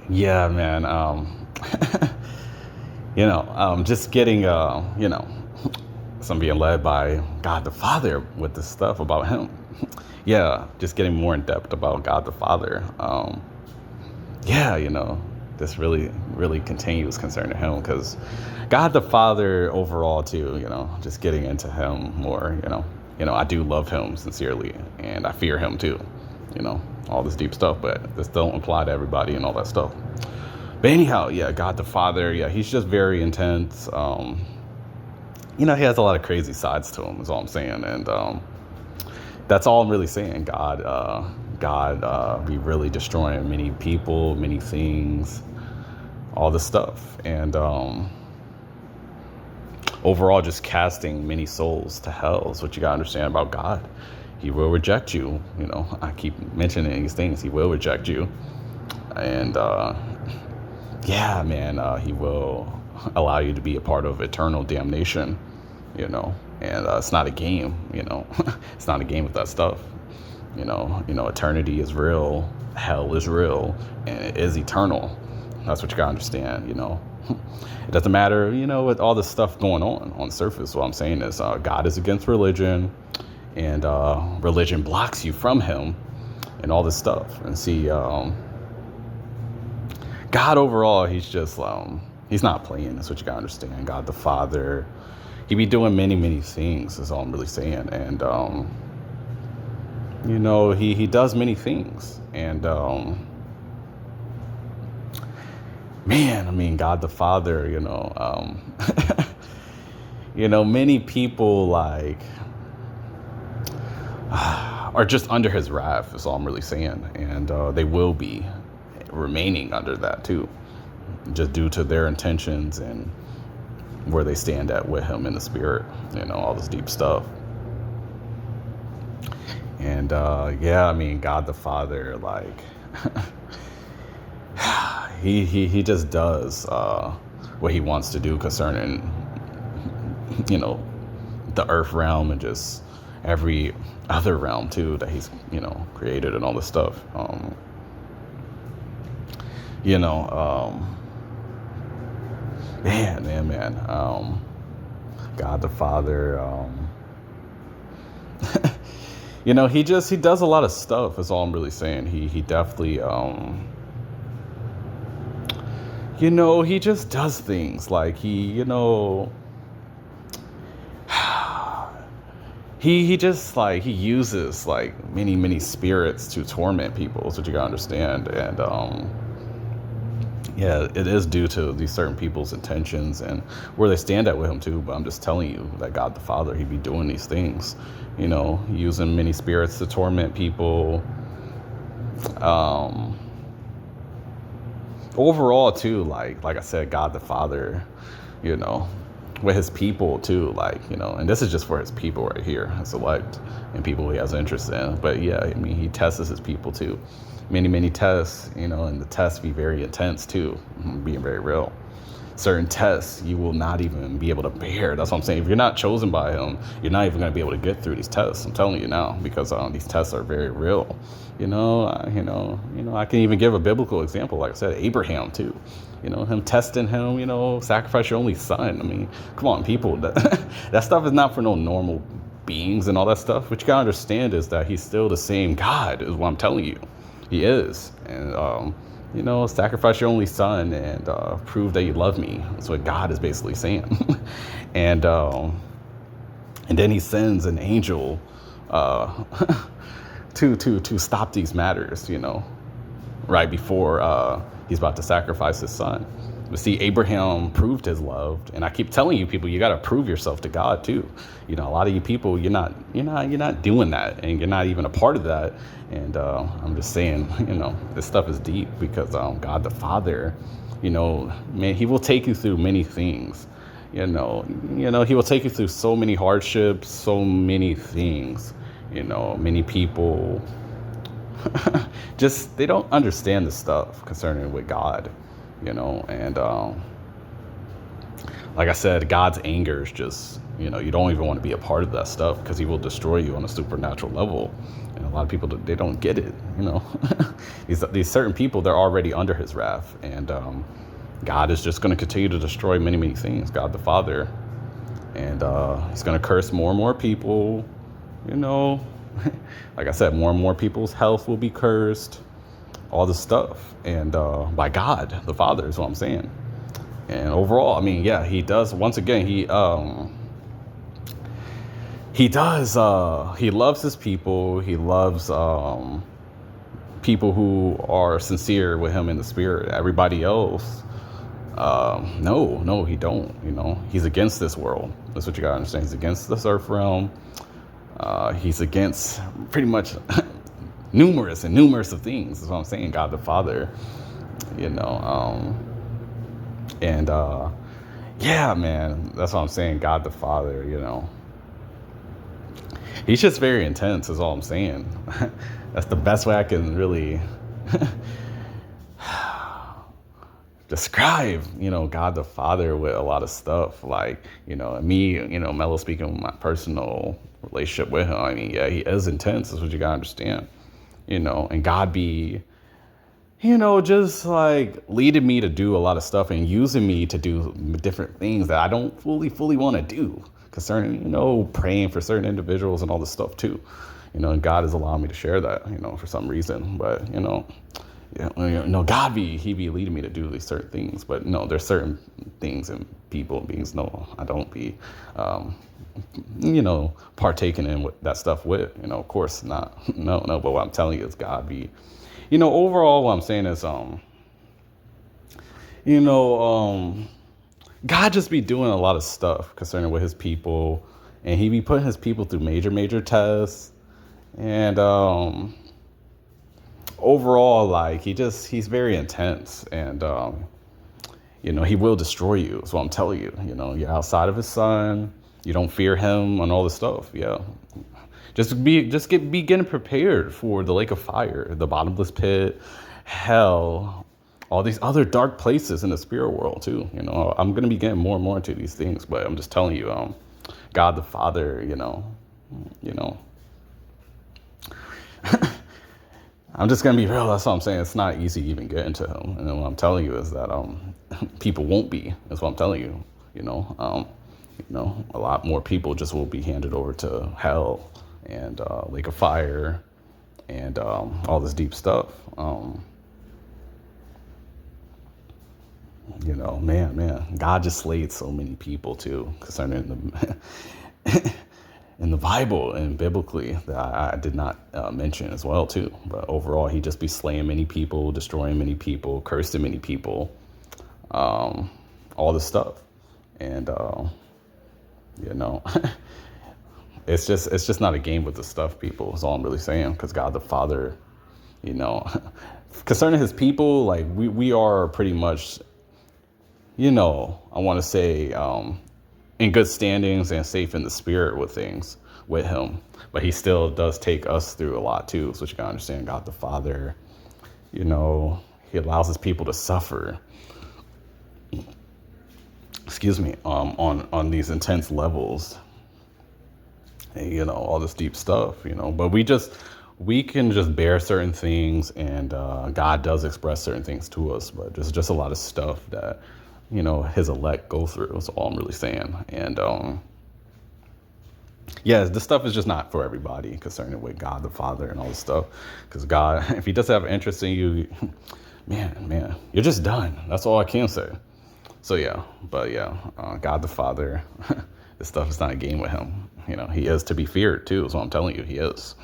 Yeah, man. Just getting, some being led by God the Father with this stuff about Him. Yeah, just getting more in depth about God the Father. Yeah, this really, really continues concerning Him because God the Father overall too. Just getting into Him more. I do love Him sincerely, and I fear Him too. All this deep stuff, but this don't apply to everybody and all that stuff. But anyhow, yeah, God the Father, yeah, He's just very intense. He has a lot of crazy sides to Him, is all I'm saying, and that's all I'm really saying. God be really destroying many people, many things, all this stuff, and overall just casting many souls to hell is what you gotta understand about God. He will reject you. I keep mentioning these things. He will reject you, and yeah, man, He will allow you to be a part of eternal damnation. And it's not a game. It's not a game with that stuff. Eternity is real, hell is real, and it is eternal. That's what you gotta understand. It doesn't matter, with all this stuff going on the surface. What I'm saying is, God is against religion, and religion blocks you from Him, and all this stuff. And see, God overall, He's just He's not playing. That's what you gotta understand. God the Father, He be doing many, many things. Is all I'm really saying. And He does many things. And man, I mean, God the Father, many people are just under His wrath, is all I'm really saying. And they will be remaining under that too, just due to their intentions and where they stand at with Him in the spirit, all this deep stuff. And yeah, I mean, God the Father, he just does what He wants to do concerning, the earth realm and just every other realm too that He's, created and all this stuff. Man. God the Father, he does a lot of stuff, is all I'm really saying. He definitely, he just does things he just he uses many, many spirits to torment people. That's what you gotta understand. And yeah, it is due to these certain people's intentions and where they stand at with Him too. But I'm just telling you that God the Father, He be doing these things, using many spirits to torment people. Overall too, like I said, God the Father, with His people too, and this is just for His people right here, His elect and people He has interest in. But yeah, I mean, He tests His people too. Many, many tests, and the tests be very intense too, being very real. Certain tests you will not even be able to bear. That's what I'm saying. If you're not chosen by Him, you're not even going to be able to get through these tests. I'm telling you now, because these tests are very real. I can even give a biblical example. Like I said, Abraham too. Him testing him. Sacrifice your only son. I mean, come on, people. That stuff is not for no normal beings and all that stuff. What you gotta understand is that He's still the same God. Is what I'm telling you. He is. And sacrifice your only son and prove that you love me. That's what God is basically saying. And then He sends an angel to stop these matters, right before He's about to sacrifice His son. But see, Abraham proved his love, and I keep telling you, people, you got to prove yourself to God too. A lot of you people, you're not doing that, and you're not even a part of that. And I'm just saying, this stuff is deep because God the Father, man, He will take you through many things. He will take you through so many hardships, so many things. Many people just they don't understand the stuff concerning with God. And like I said, God's anger is just You don't even want to be a part of that stuff because he will destroy you on a supernatural level. And a lot of people, they don't get it. These certain people, they're already under his wrath. And God is just going to continue to destroy many, many things, God the Father. And he's going to curse more and more people, you know. Like I said, more and more people's health will be cursed, all this stuff. And by God the Father is what I'm saying. And overall, I mean, yeah, he does. Once again, he loves his people. He loves people who are sincere with him in the spirit. Everybody else, no, he don't. He's against this world. That's what you gotta understand. He's against this earth realm. He's against pretty much numerous of things. That's what I'm saying. God the Father, and yeah, man, that's what I'm saying. God the Father, he's just very intense, is all I'm saying. That's the best way I can really describe, God the Father with a lot of stuff. Like, me, Mello speaking with my personal relationship with him. I mean, yeah, he is intense. That's what you gotta understand. And God be, just like leading me to do a lot of stuff and using me to do different things that I don't fully want to do concerning, praying for certain individuals and all this stuff too. And God has allowed me to share that, for some reason. But, God he be leading me to do these certain things. But no, there's certain things and people and beings, no, I don't be, partaking in that stuff with, of course not. No, but what I'm telling you is God be, overall what I'm saying is, God just be doing a lot of stuff concerning with his people, and he be putting his people through major tests. And overall, like, he's very intense, and he will destroy you. That's what I'm telling you. You're outside of his son, you don't fear him and all this stuff. Yeah, be getting prepared for the lake of fire, the bottomless pit, hell, all these other dark places in the spirit world too. I'm going to be getting more and more into these things, but I'm just telling you, God the Father, I'm just going to be real. That's what I'm saying. It's not easy to even get into him. And then what I'm telling you is that people won't be. That's what I'm telling you. A lot more people just will be handed over to hell and lake of fire and all this deep stuff. Man, God just slayed so many people too, concerning in the Bible and biblically, that I did not mention as well too. But overall, he just be slaying many people, destroying many people, cursing many people, all this stuff. And it's just not a game with the stuff, people, is all I'm really saying. Because God the Father, concerning his people, like we are pretty much, I want to say, in good standings and safe in the spirit with things with him. But he still does take us through a lot too. So you gotta understand, God the Father, he allows his people to suffer, on these intense levels, and, all this deep stuff, but we can just bear certain things, and God does express certain things to us, but there's just a lot of stuff that, his elect go through. That's all I'm really saying. And yeah, this stuff is just not for everybody concerning with God the Father and all this stuff. Because God, if he does have interest in you, man, you're just done. That's all I can say. So yeah, but yeah, God the Father, this stuff is not a game with him. He is to be feared too. Is what I'm telling you. He is.